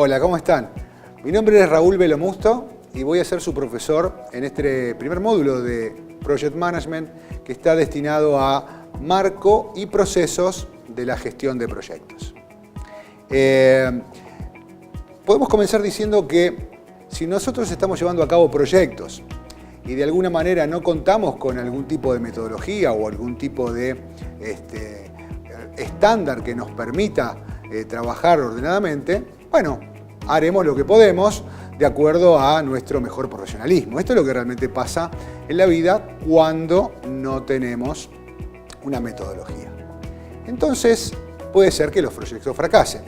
Hola, ¿cómo están? Mi nombre es Raúl Velomusto y voy a ser su profesor en este primer módulo de Project Management que está destinado a marco y procesos de la gestión de proyectos. Podemos comenzar diciendo que si nosotros estamos llevando a cabo proyectos y de alguna manera no contamos con algún tipo de metodología o algún tipo de estándar que nos permita trabajar ordenadamente, bueno, haremos lo que podemos de acuerdo a nuestro mejor profesionalismo. Esto es lo que realmente pasa en la vida cuando no tenemos una metodología. Entonces, puede ser que los proyectos fracasen.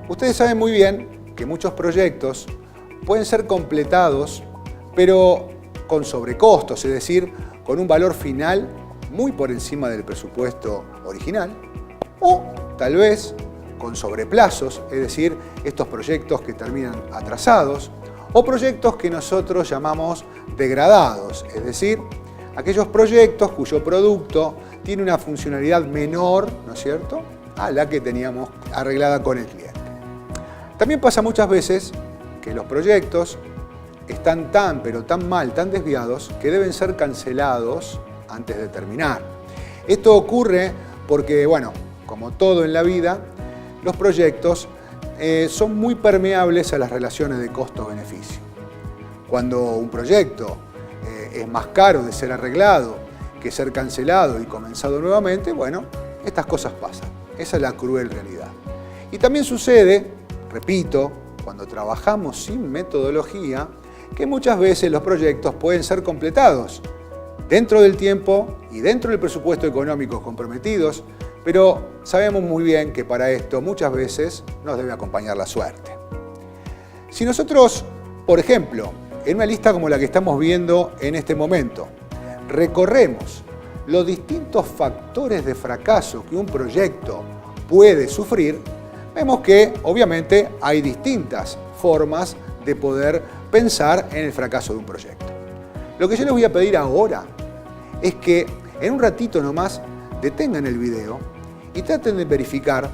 Ustedes saben muy bien que muchos proyectos pueden ser completados, pero con sobrecostos, es decir, con un valor final muy por encima del presupuesto original, o tal vez con sobreplazos, es decir, estos proyectos que terminan atrasados, o proyectos que nosotros llamamos degradados, es decir, aquellos proyectos cuyo producto tiene una funcionalidad menor, ¿no es cierto?, a la que teníamos arreglada con el cliente. También pasa muchas veces que los proyectos están pero tan mal, tan desviados, que deben ser cancelados antes de terminar. Esto ocurre porque, bueno, como todo en la vida, los proyectos son muy permeables a las relaciones de costo-beneficio. Cuando un proyecto es más caro de ser arreglado que ser cancelado y comenzado nuevamente, bueno, estas cosas pasan. Esa es la cruel realidad. Y también sucede, repito, cuando trabajamos sin metodología, que muchas veces los proyectos pueden ser completados dentro del tiempo y dentro del presupuesto económico comprometidos, pero sabemos muy bien que para esto muchas veces nos debe acompañar la suerte. Si nosotros, por ejemplo, en una lista como la que estamos viendo en este momento, recorremos los distintos factores de fracaso que un proyecto puede sufrir, vemos que obviamente hay distintas formas de poder pensar en el fracaso de un proyecto. Lo que yo les voy a pedir ahora es que en un ratito nomás detengan el video y traten de verificar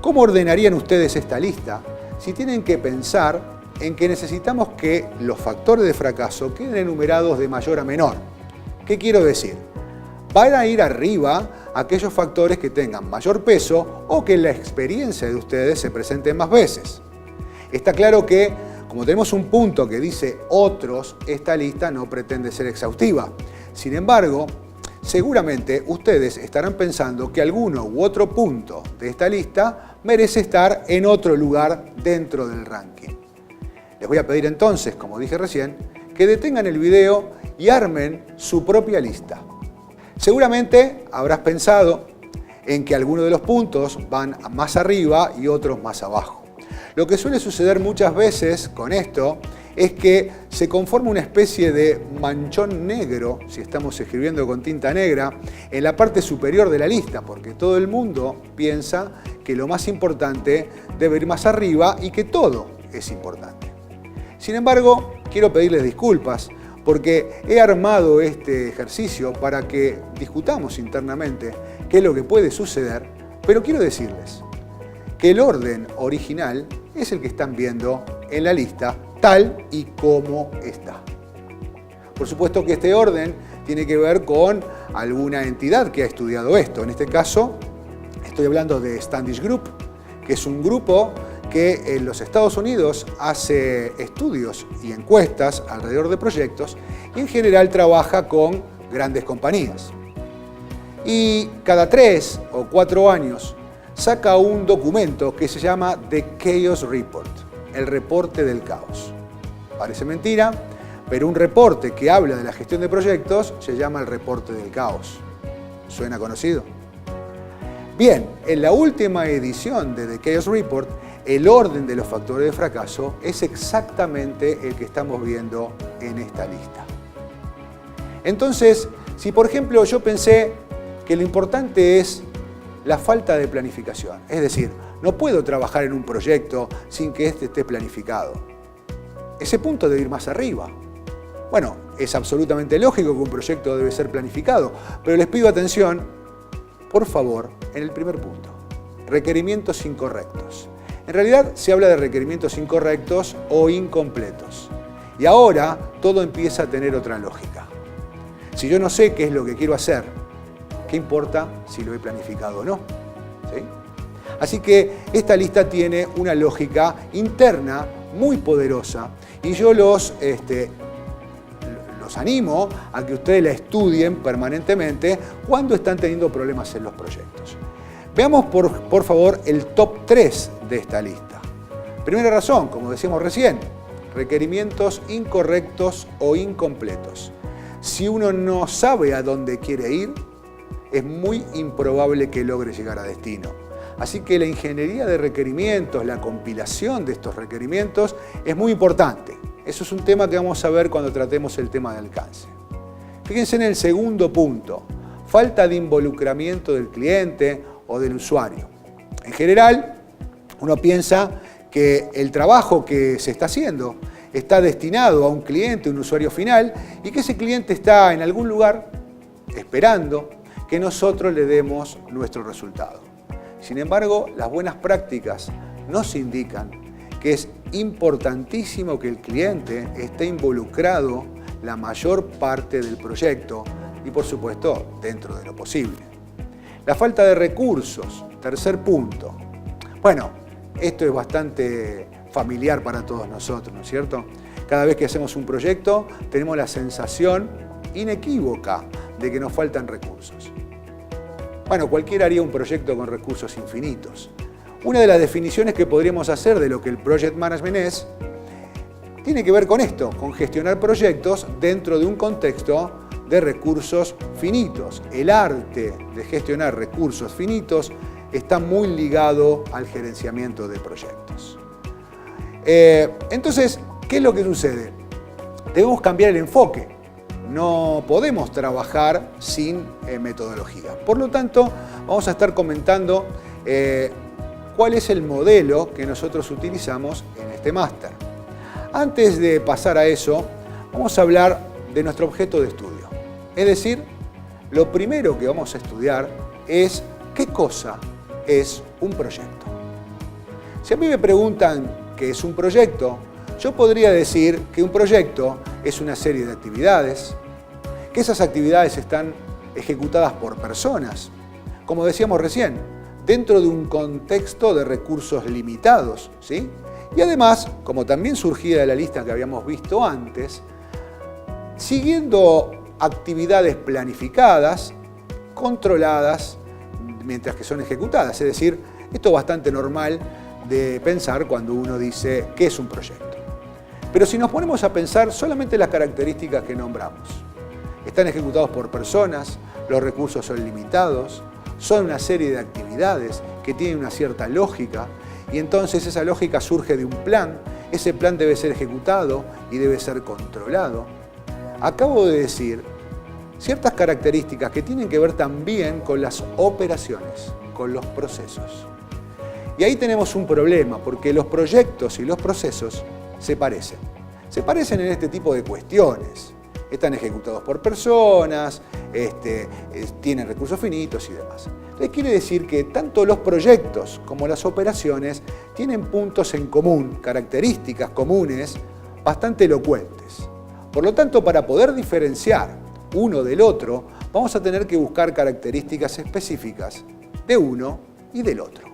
cómo ordenarían ustedes esta lista si tienen que pensar en que necesitamos que los factores de fracaso queden enumerados de mayor a menor. ¿Qué quiero decir? Van a ir arriba aquellos factores que tengan mayor peso o que en la experiencia de ustedes se presenten más veces. Está claro que, como tenemos un punto que dice otros, esta lista no pretende ser exhaustiva. Sin embargo, seguramente ustedes estarán pensando que alguno u otro punto de esta lista merece estar en otro lugar dentro del ranking. Les voy a pedir entonces, como dije recién, que detengan el video y armen su propia lista. Seguramente habrás pensado en que algunos de los puntos van más arriba y otros más abajo. Lo que suele suceder muchas veces con esto es que se conforma una especie de manchón negro, si estamos escribiendo con tinta negra, en la parte superior de la lista, porque todo el mundo piensa que lo más importante debe ir más arriba y que todo es importante. Sin embargo, quiero pedirles disculpas porque he armado este ejercicio para que discutamos internamente qué es lo que puede suceder, pero quiero decirles que el orden original es el que están viendo en la lista, tal y como está. Por supuesto que este orden tiene que ver con alguna entidad que ha estudiado esto. En este caso, estoy hablando de Standish Group, que es un grupo que en los Estados Unidos hace estudios y encuestas alrededor de proyectos y en general trabaja con grandes compañías. Y cada 3 o 4 años saca un documento que se llama The Chaos Report, el reporte del caos. Parece mentira, pero un reporte que habla de la gestión de proyectos se llama el reporte del caos. ¿Suena conocido? Bien, en la última edición de The Chaos Report, el orden de los factores de fracaso es exactamente el que estamos viendo en esta lista. Entonces, si por ejemplo yo pensé que lo importante es la falta de planificación, es decir, no puedo trabajar en un proyecto sin que este esté planificado. Ese punto debe ir más arriba. Bueno, es absolutamente lógico que un proyecto debe ser planificado, pero les pido atención, por favor, en el primer punto. Requerimientos incorrectos. En realidad se habla de requerimientos incorrectos o incompletos. Y ahora todo empieza a tener otra lógica. Si yo no sé qué es lo que quiero hacer, ¿qué importa si lo he planificado o no? ¿Sí? Así que esta lista tiene una lógica interna muy poderosa y yo los animo a que ustedes la estudien permanentemente cuando están teniendo problemas en los proyectos. Veamos por favor el top 3 de esta lista. Primera razón, como decíamos recién, requerimientos incorrectos o incompletos. Si uno no sabe a dónde quiere ir, es muy improbable que logre llegar a destino. Así que la ingeniería de requerimientos, la compilación de estos requerimientos es muy importante. Eso es un tema que vamos a ver cuando tratemos el tema de alcance. Fíjense en el segundo punto, falta de involucramiento del cliente o del usuario. En general, uno piensa que el trabajo que se está haciendo está destinado a un cliente, un usuario final, y que ese cliente está en algún lugar esperando que nosotros le demos nuestro resultado. Sin embargo, las buenas prácticas nos indican que es importantísimo que el cliente esté involucrado la mayor parte del proyecto y, por supuesto, dentro de lo posible. La falta de recursos, tercer punto. Bueno, esto es bastante familiar para todos nosotros, ¿no es cierto? Cada vez que hacemos un proyecto tenemos la sensación inequívoca de que nos faltan recursos. Bueno, cualquiera haría un proyecto con recursos infinitos. Una de las definiciones que podríamos hacer de lo que el Project Management es, tiene que ver con esto, con gestionar proyectos dentro de un contexto de recursos finitos. El arte de gestionar recursos finitos está muy ligado al gerenciamiento de proyectos. Entonces, ¿qué es lo que sucede? Debemos cambiar el enfoque. No podemos trabajar sin metodología. Por lo tanto, vamos a estar comentando cuál es el modelo que nosotros utilizamos en este máster. Antes de pasar a eso, vamos a hablar de nuestro objeto de estudio. Es decir, lo primero que vamos a estudiar es qué cosa es un proyecto. Si a mí me preguntan qué es un proyecto, yo podría decir que un proyecto es una serie de actividades, que esas actividades están ejecutadas por personas, como decíamos recién, dentro de un contexto de recursos limitados, ¿sí? Y además, como también surgía de la lista que habíamos visto antes, siguiendo actividades planificadas, controladas, mientras que son ejecutadas. Es decir, esto es bastante normal de pensar cuando uno dice qué es un proyecto. Pero si nos ponemos a pensar solamente las características que nombramos, están ejecutados por personas, los recursos son limitados, son una serie de actividades que tienen una cierta lógica y entonces esa lógica surge de un plan, ese plan debe ser ejecutado y debe ser controlado. Acabo de decir ciertas características que tienen que ver también con las operaciones, con los procesos. Y ahí tenemos un problema, porque los proyectos y los procesos se parecen. Se parecen en este tipo de cuestiones. Están ejecutados por personas, tienen recursos finitos y demás. Les quiere decir que tanto los proyectos como las operaciones tienen puntos en común, características comunes bastante elocuentes. Por lo tanto, para poder diferenciar uno del otro, vamos a tener que buscar características específicas de uno y del otro.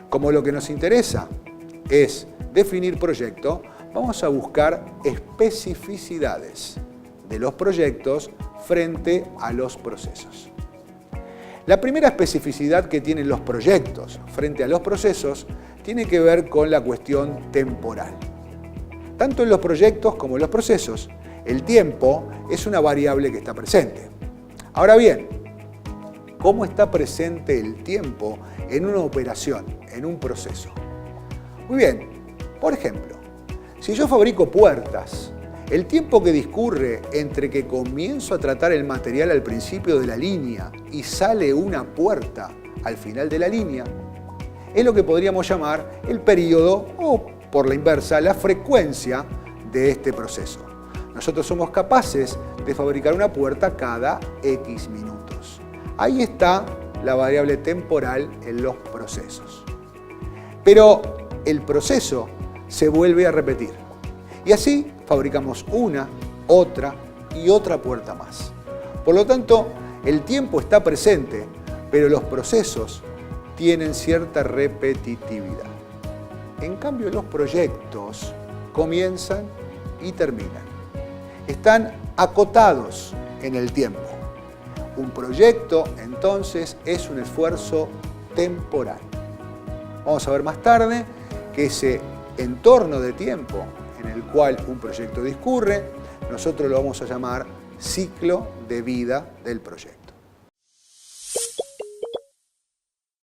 Como lo que nos interesa es definir proyecto, vamos a buscar especificidades de los proyectos frente a los procesos. La primera especificidad que tienen los proyectos frente a los procesos tiene que ver con la cuestión temporal. Tanto en los proyectos como en los procesos, el tiempo es una variable que está presente. Ahora bien, ¿cómo está presente el tiempo en una operación, en un proceso? Muy bien, por ejemplo, si yo fabrico puertas, el tiempo que discurre entre que comienzo a tratar el material al principio de la línea y sale una puerta al final de la línea, es lo que podríamos llamar el periodo o, por la inversa, la frecuencia de este proceso. Nosotros somos capaces de fabricar una puerta cada X minutos. Ahí está la variable temporal en los procesos. pero el proceso se vuelve a repetir. Y así fabricamos una, otra y otra puerta más. Por lo tanto, el tiempo está presente, pero los procesos tienen cierta repetitividad. En cambio, los proyectos comienzan y terminan. Están acotados en el tiempo. Un proyecto, entonces, es un esfuerzo temporal. Vamos a ver más tarde que ese entorno de tiempo en el cual un proyecto discurre, nosotros lo vamos a llamar ciclo de vida del proyecto.